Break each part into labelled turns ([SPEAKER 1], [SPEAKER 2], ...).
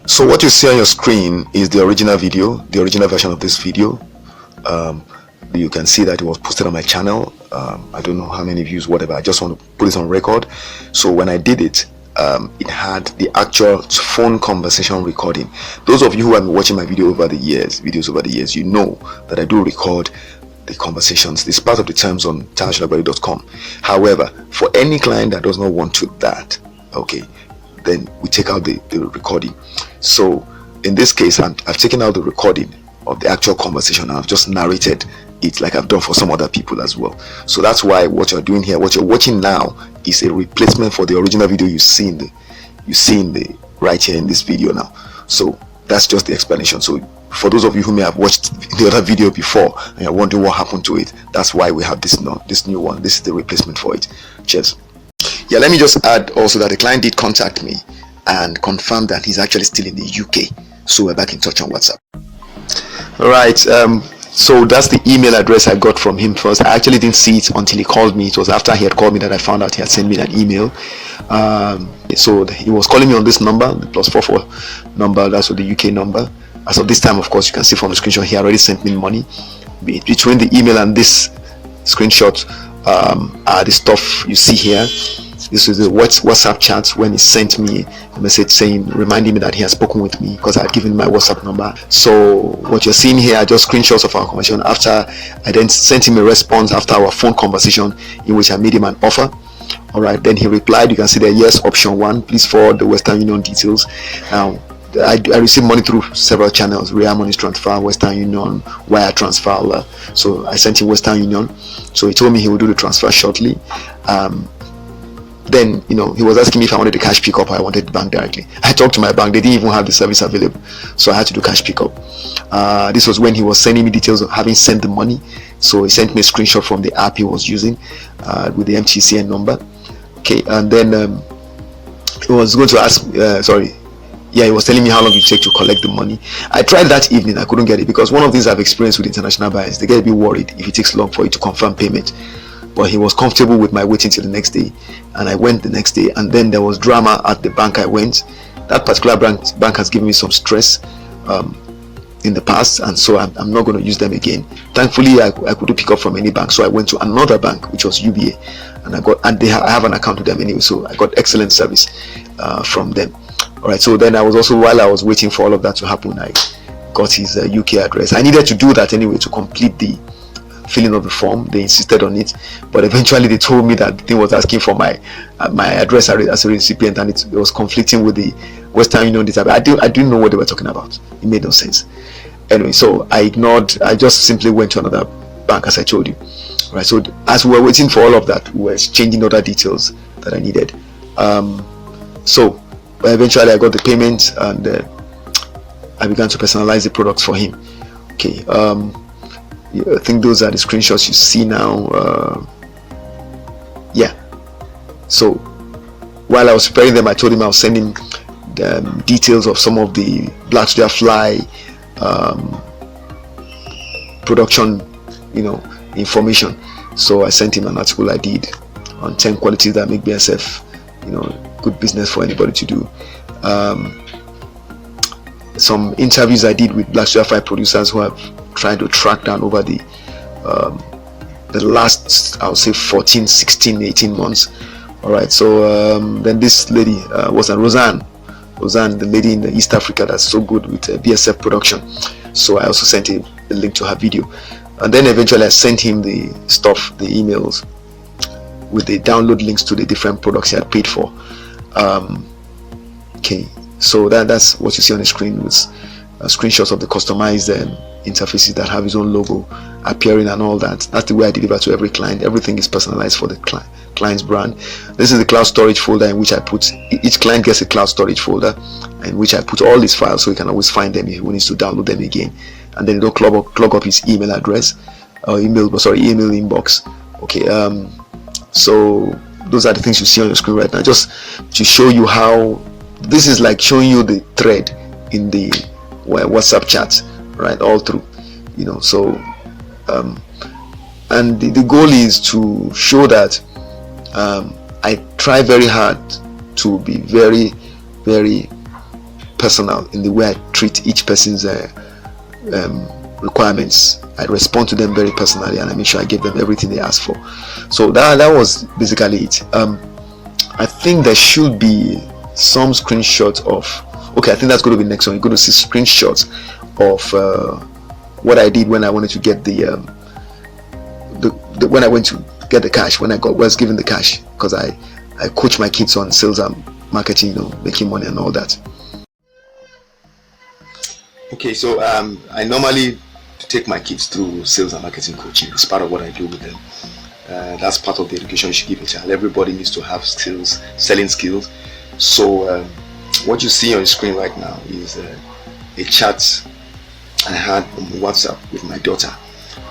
[SPEAKER 1] So what you see on your screen is the original video, the original version of this video. You can see that it was posted on my channel. I don't know how many views, whatever. I just want to put it on record. So when I did it, it had the actual phone conversation recording. Those of you who have been watching my videos over the years, you know that I do record the conversations. This is part of the terms on Solagbade.com. However, for any client that does not want to that, okay, then we take out the recording. So in this case, I've taken out the recording of the actual conversation and I've just narrated it like I've done for some other people as well. So that's why what you're doing here, what you're watching now, is a replacement for the original video you see right here in this video now. So that's just the explanation. So for those of you who may have watched the other video before and you're wondering what happened to it, that's why we have this new one. This is the replacement for it. Cheers. Yeah, let me just add also that the client did contact me and confirm that he's actually still in the UK. So we're back in touch on WhatsApp. All right. So that's the email address I got from him first. I actually didn't see it until he called me. It was after he had called me that I found out he had sent me an email. So he was calling me on this number, the +44 number. That's the UK number. As of this time, of course, you can see from the screenshot, he already sent me money. Between the email and this screenshot are the stuff you see here. This is the WhatsApp chat when he sent me a message reminding me that he has spoken with me because I had given my WhatsApp number. So what you're seeing here are just screenshots of our conversation after I then sent him a response after our phone conversation in which I made him an offer. All right, then he replied. You can see there, yes, option 1, please forward the Western Union details. Now I received money through several channels: Real Money Transfer, Western Union, Wire Transfer. So I sent him Western Union. So he told me he will do the transfer shortly. Then, he was asking me if I wanted the cash pickup or I wanted the bank directly. I talked to my bank. They didn't even have the service available, so I had to do cash pickup. This was when he was sending me details of having sent the money. So he sent me a screenshot from the app he was using with the MTCN number. Okay, and then he was going to ask, he was telling me how long it take to collect the money. I tried that evening. I couldn't get it because one of these I've experienced with international buyers. They get a bit worried if it takes long for you to confirm payment. But he was comfortable with my waiting till the next day, and I went the next day, and then there was drama at the bank I went. That particular bank has given me some stress in the past, and so I'm not going to use them again. Thankfully, I couldn't pick up from any bank, so I went to another bank, which was UBA, and I have an account with them anyway, so I got excellent service from them. All right, so then while I was waiting for all of that to happen, I got his UK address. I needed to do that anyway to complete the filling of the form. They insisted on it, but eventually they told me that the thing was asking for my address as a recipient, and it was conflicting with the Western Union database. I didn't know what they were talking about. It made no sense. Anyway, so I ignored. I just simply went to another bank, as I told you. Right. So as we were waiting for all of that, we were exchanging other details that I needed. So eventually I got the payment, and I began to personalize the products for him. Okay. I think those are the screenshots you see now. So while I was preparing them, I told him I was sending the details of some of the black soldier fly production information. So I sent him an article I did on 10 qualities that make BSF good business for anybody to do. Some interviews I did with black soldier fly producers who have trying to track down over the last, I would say, 14, 16, 18 months. All right, so then this lady was Roseanne, the lady in East Africa that's so good with BSF production. So I also sent him a link to her video, and then eventually I sent him the emails with the download links to the different products he had paid for. Okay, so that's what you see on the screen with screenshots of the customized interfaces that have his own logo appearing and all that. That's the way I deliver to every client. Everything is personalized for the client's brand. This is the cloud storage folder in which I put, each client gets a cloud storage folder in which I put all these files so he can always find them if he needs to download them again. And then it'll clog up his email address or email inbox. Okay, so those are the things you see on your screen right now, just to show you how this is like showing you the thread in the WhatsApp chat, right, all through, so and the goal is to show that I try very hard to be very, very personal in the way I treat each person's requirements. I respond to them very personally, and I make sure I give them everything they ask for. So that was basically it. I think there should be some screenshots of, okay, I think that's going to be next one. You're going to see screenshots of what I did when I wanted to get when I went to get the cash, when I was given the cash, because I coach my kids on sales and marketing, making money and all that. Okay, so I normally take my kids through sales and marketing coaching. It's part of what I do with them. That's part of the education you should give a child. Everybody needs to have skills, selling skills. So what you see on your screen right now is a chat I had on WhatsApp with my daughter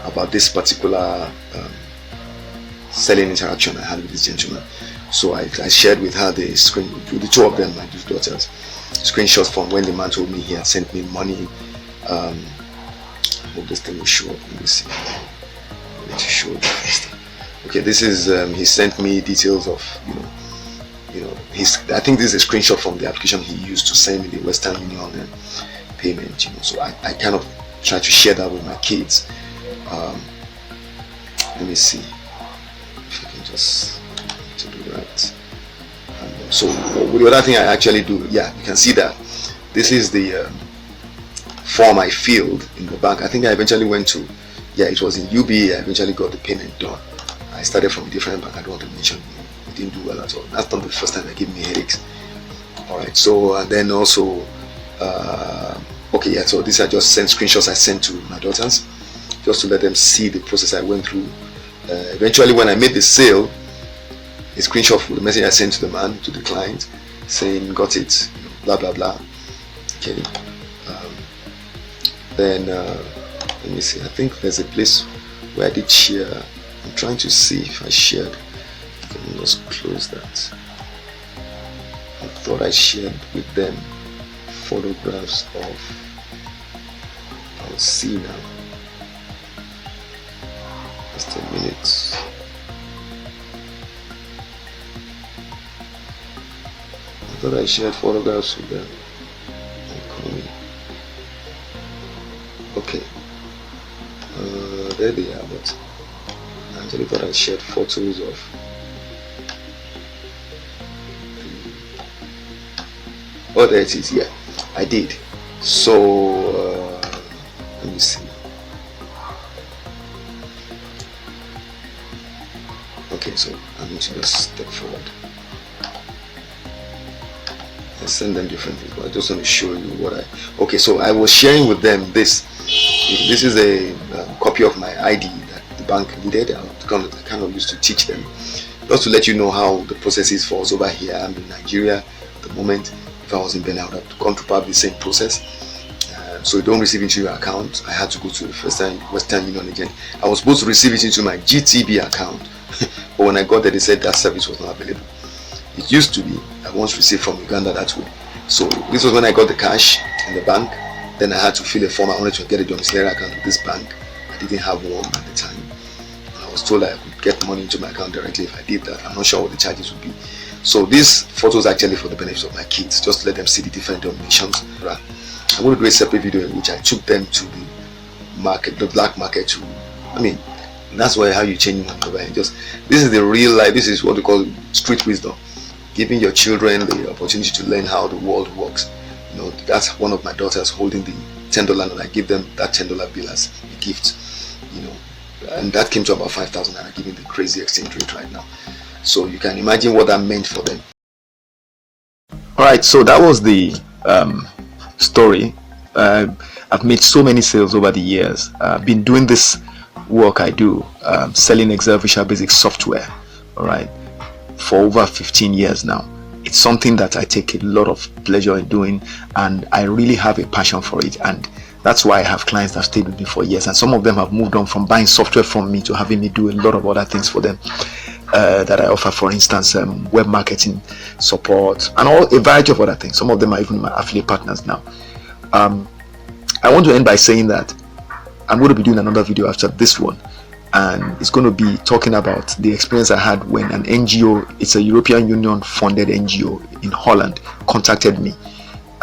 [SPEAKER 1] about this particular selling interaction I had with this gentleman. So I shared with her the screen, with the two of them, my two daughters, screenshots from when the man told me he had sent me money. I hope this thing will show up. Let me see. I need to show it first. Okay, this is he sent me details of I think this is a screenshot from the application he used to send me the Western Union payment. So I kind of try to share that with my kids. Let me see if I can just do that. So the other thing I actually do, you can see that this is the form I filled in the bank. I think I eventually went to, it was in UBA. I eventually got the payment done. I started from a different bank. I don't want to mention it didn't do well at all. That's not the first time they gave me headaches. Alright, so and then also so these are just screenshots I sent to my daughters just to let them see the process I went through. Eventually when I made the sale, a screenshot for the message I sent to the man, to the client, saying got it, blah blah blah. Okay. Then let me see, I think there's a place where I did share. I'm trying to see if I shared. Let me just close that. I thought I shared with them photographs of, I'll see now, just a minute. I thought I shared photographs with them. Okay, there they are, but I actually thought I shared photos of there it is. I did. So let me see. Okay, so I'm going to just step forward. I send them different things, but I just want to show you what okay, so I was sharing with them this is a copy of my ID that the bank needed. I kind of used to teach them, just to let you know how the process is for us over here. I'm in Nigeria at the moment. If I was in Benin, I would have gone through probably the same process. So you don't receive it into your account. I had to go to the Western Union again. I was supposed to receive it into my GTB account, but when I got there, they said that service was not available. It used to be. I once received from Uganda that way. So this was when I got the cash in the bank. Then I had to fill a form. I wanted to get a domiciliary account with this bank. I didn't have one at the time. And I was told I could get money into my account directly if I did that. I'm not sure what the charges would be. So these photos are actually for the benefit of my kids, just to let them see the different denominations. I'm going to do a separate video in which I took them to the market, the black market. That's how you change money over here. This is the real life. This is what we call street wisdom, giving your children the opportunity to learn how the world works. That's one of my daughters holding the $10 note. I give them that $10 bill as a gift. And that came to about 5,000, and I'm giving the crazy exchange rate right now. So you can imagine what that meant for them. Alright, so that was the story. I've made so many sales over the years. I've been doing this work I do, selling ExcelVB basic software, alright, for over 15 years now. It's something that I take a lot of pleasure in doing, and I really have a passion for it, and that's why I have clients that have stayed with me for years, and some of them have moved on from buying software from me to having me do a lot of other things for them that I offer. For instance, web marketing support and a variety of other things. Some of them are even my affiliate partners now. I want to end by saying that I'm going to be doing another video after this one, and it's going to be talking about the experience I had when an NGO, it's a European Union funded NGO in Holland, contacted me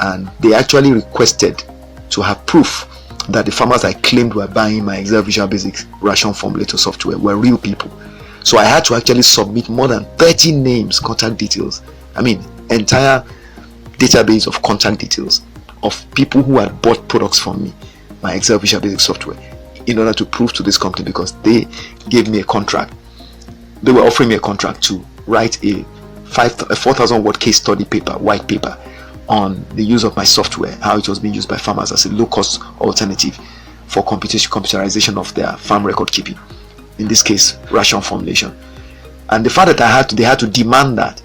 [SPEAKER 1] and they actually requested to have proof that the farmers I claimed were buying my Excel Visual Basic ration formulator software were real people. So I had to actually submit more than 30 names, contact details, entire database of contact details of people who had bought products from me, my Excel Visual Basic software, in order to prove to this company, because they gave me a contract. They were offering me a contract to write a 4,000 word case study paper, white paper, on the use of my software, how it was being used by farmers as a low-cost alternative for computerization of their farm record keeping, in this case ration formulation. And the fact that they had to demand that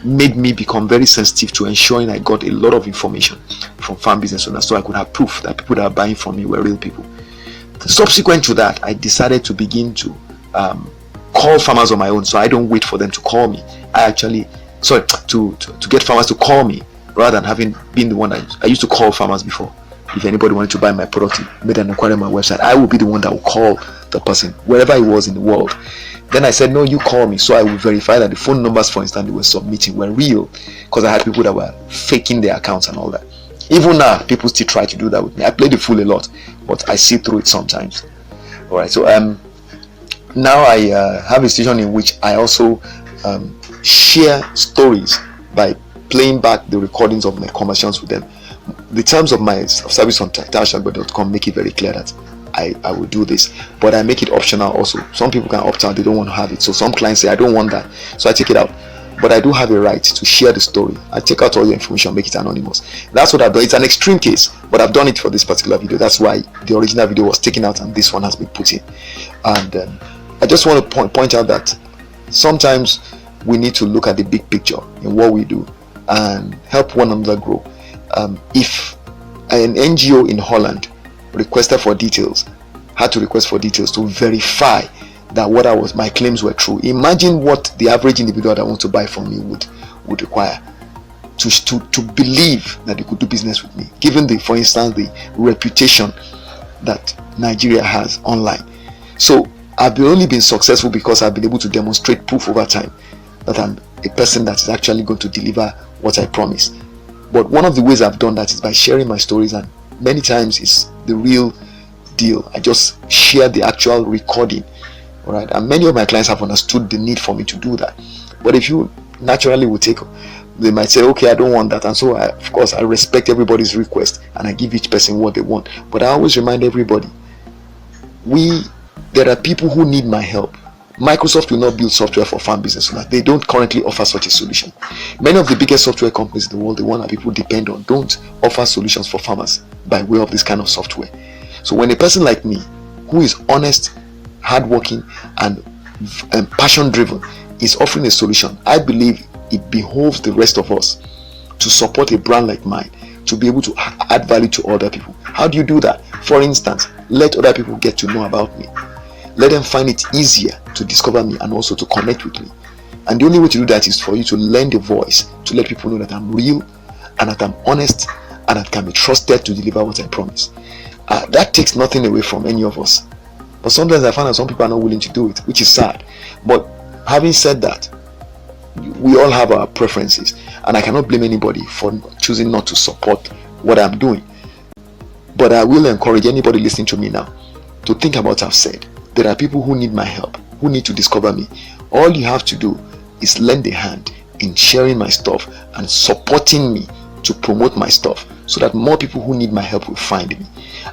[SPEAKER 1] made me become very sensitive to ensuring I got a lot of information from farm business owners, so I could have proof that people that are buying from me were real people. Subsequent to that, I decided to begin to call farmers on my own, so I don't wait for them to call me. To get farmers to call me, rather than being the one that I used to call farmers before. If anybody wanted to buy my product, made an inquiry on my website, I would be the one that would call the person wherever he was in the world. Then I said, no, you call me, so I would verify that the phone numbers, for instance, they were submitting were real, because I had people that were faking their accounts and all that. Even now, people still try to do that with me. I play the fool a lot, but I see through it sometimes. All right, so now I have a situation in which I also share stories by playing back the recordings of my conversations with them. The terms of my service on Solagbade.com make it very clear that I will do this, but I make it optional also. Some people can opt out, they don't want to have it. So some clients say, I don't want that, so I take it out. But I do have a right to share the story. I take out all your information, make it anonymous. That's what I've done. It's an extreme case, but I've done it for this particular video. That's why the original video was taken out and this one has been put in. And I just want to point out that sometimes we need to look at the big picture in what we do and help one another grow. If an NGO in Holland requested for details, had to request for details to verify that my claims were true, imagine what the average individual that wants to buy from me would require to believe that they could do business with me, given for instance, the reputation that Nigeria has online. So I've only been successful because I've been able to demonstrate proof over time that I'm a person that is actually going to deliver what I promise. But one of the ways I've done that is by sharing my stories, and many times it's the real deal. I just share the actual recording, all right? And many of my clients have understood the need for me to do that. But if you naturally would they might say, okay, I don't want that. And so of course I respect everybody's request and I give each person what they want. But I always remind everybody, there are people who need my help. Microsoft will not build software for farm business owners. They don't currently offer such a solution. Many of the biggest software companies in the world, the one that people depend on, don't offer solutions for farmers by way of this kind of software. So when a person like me, who is honest, hardworking, and passion driven, is offering a solution, I believe it behoves the rest of us to support a brand like mine, to be able to add value to other people. How do you do that? For instance, let other people get to know about me. Let them find it easier to discover me and also to connect with me. And the only way to do that is for you to lend a voice, to let people know that I'm real and that I'm honest and that can be trusted to deliver what I promise. That takes nothing away from any of us. But sometimes I find that some people are not willing to do it, which is sad. But having said that, we all have our preferences, and I cannot blame anybody for choosing not to support what I'm doing. But I will encourage anybody listening to me now to think about what I've said. There are people who need my help, who need to discover me. All you have to do is lend a hand in sharing my stuff and supporting me to promote my stuff, so that more people who need my help will find me.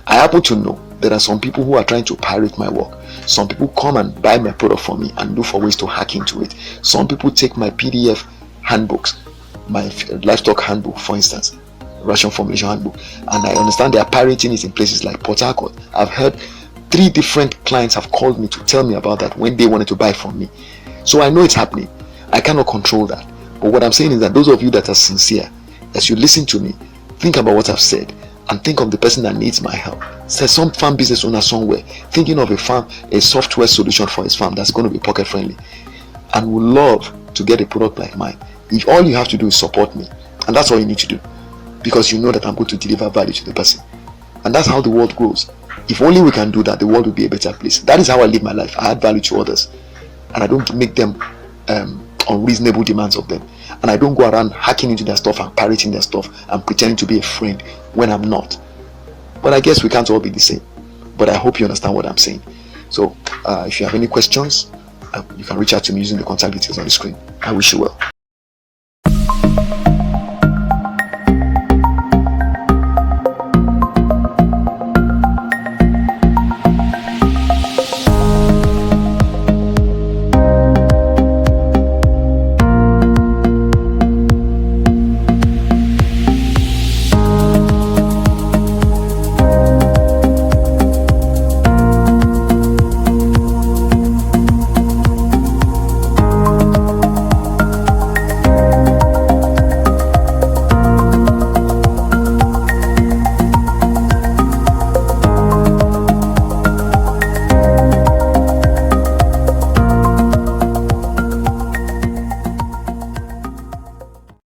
[SPEAKER 1] I happen to know there are some people who are trying to pirate my work. Some people come and buy my product from me and look for ways to hack into it. Some people take my PDF handbooks, my livestock handbook, for instance, ration formulation handbook, and I understand they are pirating it in places like Port Harcourt. I've heard 3 different clients have called me to tell me about that when they wanted to buy from me. So I know it's happening. I cannot control that. But what I'm saying is that those of you that are sincere, as you listen to me, think about what I've said and think of the person that needs my help. Say some farm business owner somewhere thinking of a software solution for his farm that's going to be pocket friendly and would love to get a product like mine. If all you have to do is support me, and that's all you need to do, because you know that I'm going to deliver value to the person. And that's how the world grows. If only we can do that, the world will be a better place. That is how I live my life. I add value to others, and I don't make them unreasonable demands of them. and I don't go around hacking into their stuff and pirating their stuff and pretending to be a friend when I'm not. But I guess we can't all be the same. But I hope you understand what I'm saying. So if you have any questions, you can reach out to me using the contact details on the screen. I wish you well.